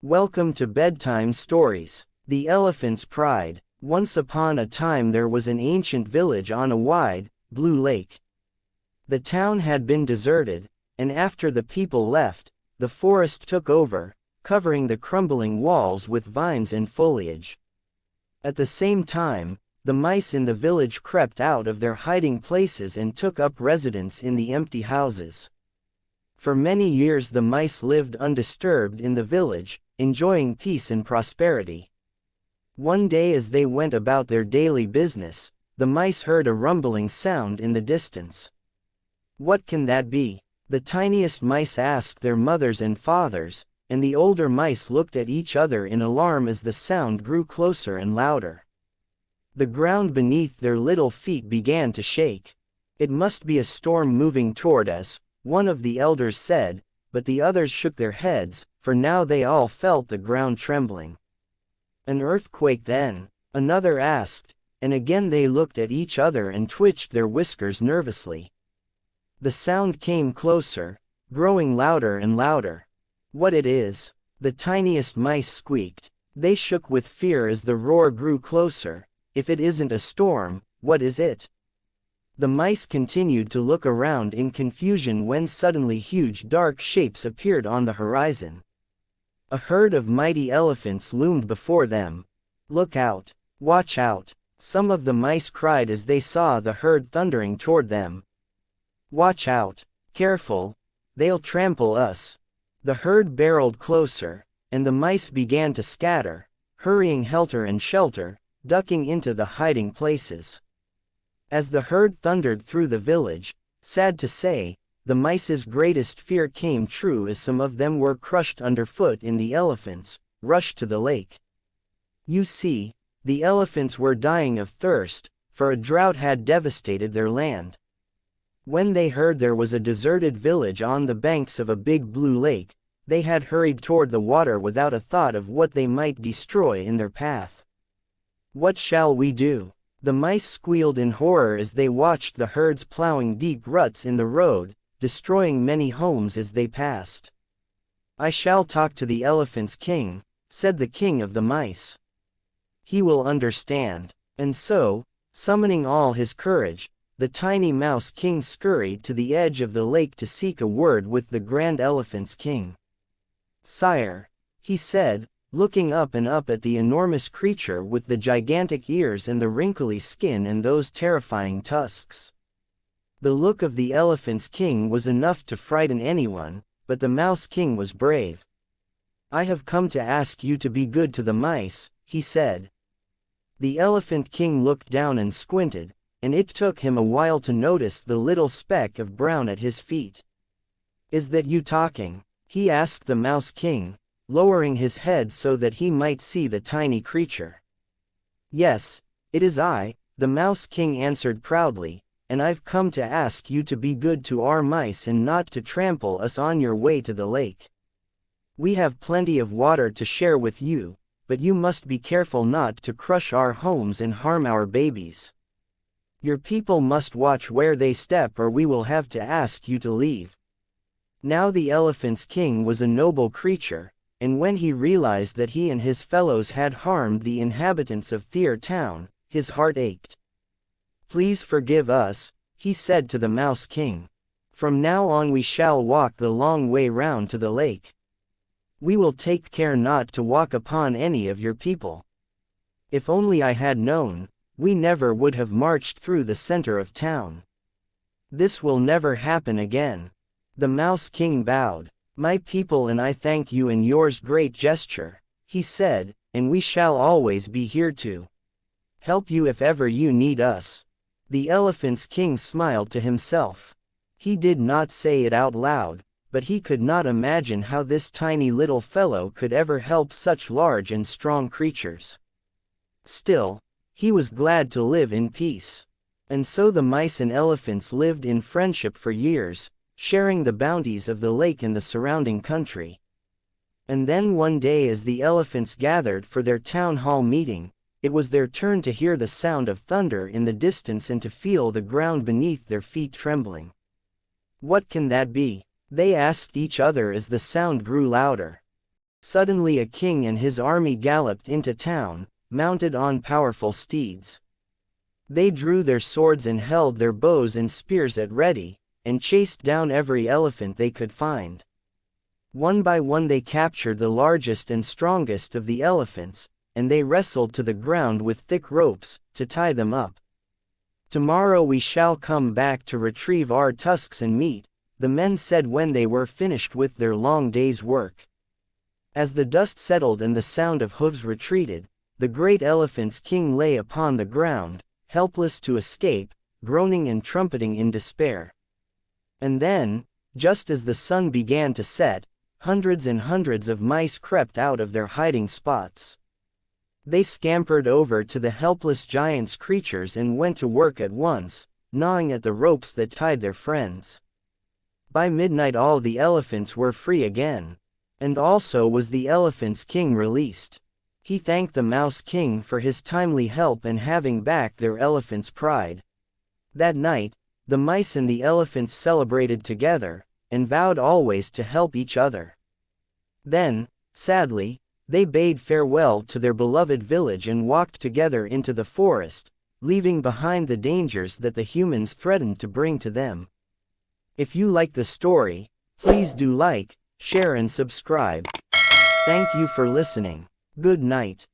Welcome to Bedtime Stories. The Elephant's Pride. Once upon a time there was an ancient village on a wide, blue lake. The town had been deserted, and after the people left, the forest took over, covering the crumbling walls with vines and foliage. At the same time, the mice in the village crept out of their hiding places and took up residence in the empty houses. For many years the mice lived undisturbed in the village, enjoying peace and prosperity. One day as they went about their daily business, the mice heard a rumbling sound in the distance. "What can that be?" the tiniest mice asked their mothers and fathers, and the older mice looked at each other in alarm as the sound grew closer and louder. The ground beneath their little feet began to shake. "It must be a storm moving toward us," one of the elders said, but the others shook their heads, for now they all felt the ground trembling. "An earthquake then?" another asked, and again they looked at each other and twitched their whiskers nervously. The sound came closer, growing louder and louder. "What it is?" the tiniest mice squeaked. They shook with fear as the roar grew closer. "If it isn't a storm, what is it?" The mice continued to look around in confusion when suddenly huge dark shapes appeared on the horizon. A herd of mighty elephants loomed before them. "Look out! Watch out!" some of the mice cried as they saw the herd thundering toward them. "Watch out! Careful! They'll trample us!" The herd barreled closer, and the mice began to scatter, hurrying helter and skelter, ducking into the hiding places. As the herd thundered through the village, sad to say, the mice's greatest fear came true as some of them were crushed underfoot in the elephants, rushed to the lake. You see, the elephants were dying of thirst, for a drought had devastated their land. When they heard there was a deserted village on the banks of a big blue lake, they had hurried toward the water without a thought of what they might destroy in their path. "What shall we do?" the mice squealed in horror as they watched the herds plowing deep ruts in the road, destroying many homes as they passed. "I shall talk to the elephant's king," said the king of the mice. "He will understand." And so, summoning all his courage, the tiny mouse king scurried to the edge of the lake to seek a word with the grand elephant's king. "Sire," he said, looking up and up at the enormous creature with the gigantic ears and the wrinkly skin and those terrifying tusks. The look of the elephant's king was enough to frighten anyone, but the mouse king was brave. "I have come to ask you to be good to the mice," he said. The elephant king looked down and squinted, and it took him a while to notice the little speck of brown at his feet. "Is that you talking?" he asked the mouse king, lowering his head so that he might see the tiny creature. "Yes, it is I," the mouse king answered proudly, "and I've come to ask you to be good to our mice and not to trample us on your way to the lake. We have plenty of water to share with you, but you must be careful not to crush our homes and harm our babies. Your people must watch where they step or we will have to ask you to leave." Now the elephant's king was a noble creature, and when he realized that he and his fellows had harmed the inhabitants of Thier Town, his heart ached. "Please forgive us," he said to the Mouse King. "From now on we shall walk the long way round to the lake. We will take care not to walk upon any of your people. If only I had known, we never would have marched through the center of town. This will never happen again." The Mouse King bowed. "My people and I thank you in yours great gesture," he said, "and we shall always be here to help you if ever you need us." The elephant's king smiled to himself. He did not say it out loud, but he could not imagine how this tiny little fellow could ever help such large and strong creatures. Still, he was glad to live in peace. And so the mice and elephants lived in friendship for years, sharing the bounties of the lake and the surrounding country. And then one day as the elephants gathered for their town hall meeting, it was their turn to hear the sound of thunder in the distance and to feel the ground beneath their feet trembling. "What can that be?" they asked each other as the sound grew louder. Suddenly a king and his army galloped into town, mounted on powerful steeds. They drew their swords and held their bows and spears at ready, and chased down every elephant they could find. One by one they captured the largest and strongest of the elephants, and they wrestled to the ground with thick ropes, to tie them up. "Tomorrow we shall come back to retrieve our tusks and meat," the men said when they were finished with their long day's work. As the dust settled and the sound of hooves retreated, the great elephant's king lay upon the ground, helpless to escape, groaning and trumpeting in despair. And then, just as the sun began to set, hundreds and hundreds of mice crept out of their hiding spots. They scampered over to the helpless giant's creatures and went to work at once, gnawing at the ropes that tied their friends. By midnight all the elephants were free again. And also was the elephant's king released. He thanked the Mouse King for his timely help in having back their elephant's pride. That night, the mice and the elephants celebrated together, and vowed always to help each other. Then, sadly, they bade farewell to their beloved village and walked together into the forest, leaving behind the dangers that the humans threatened to bring to them. If you like the story, please do like, share and subscribe. Thank you for listening. Good night.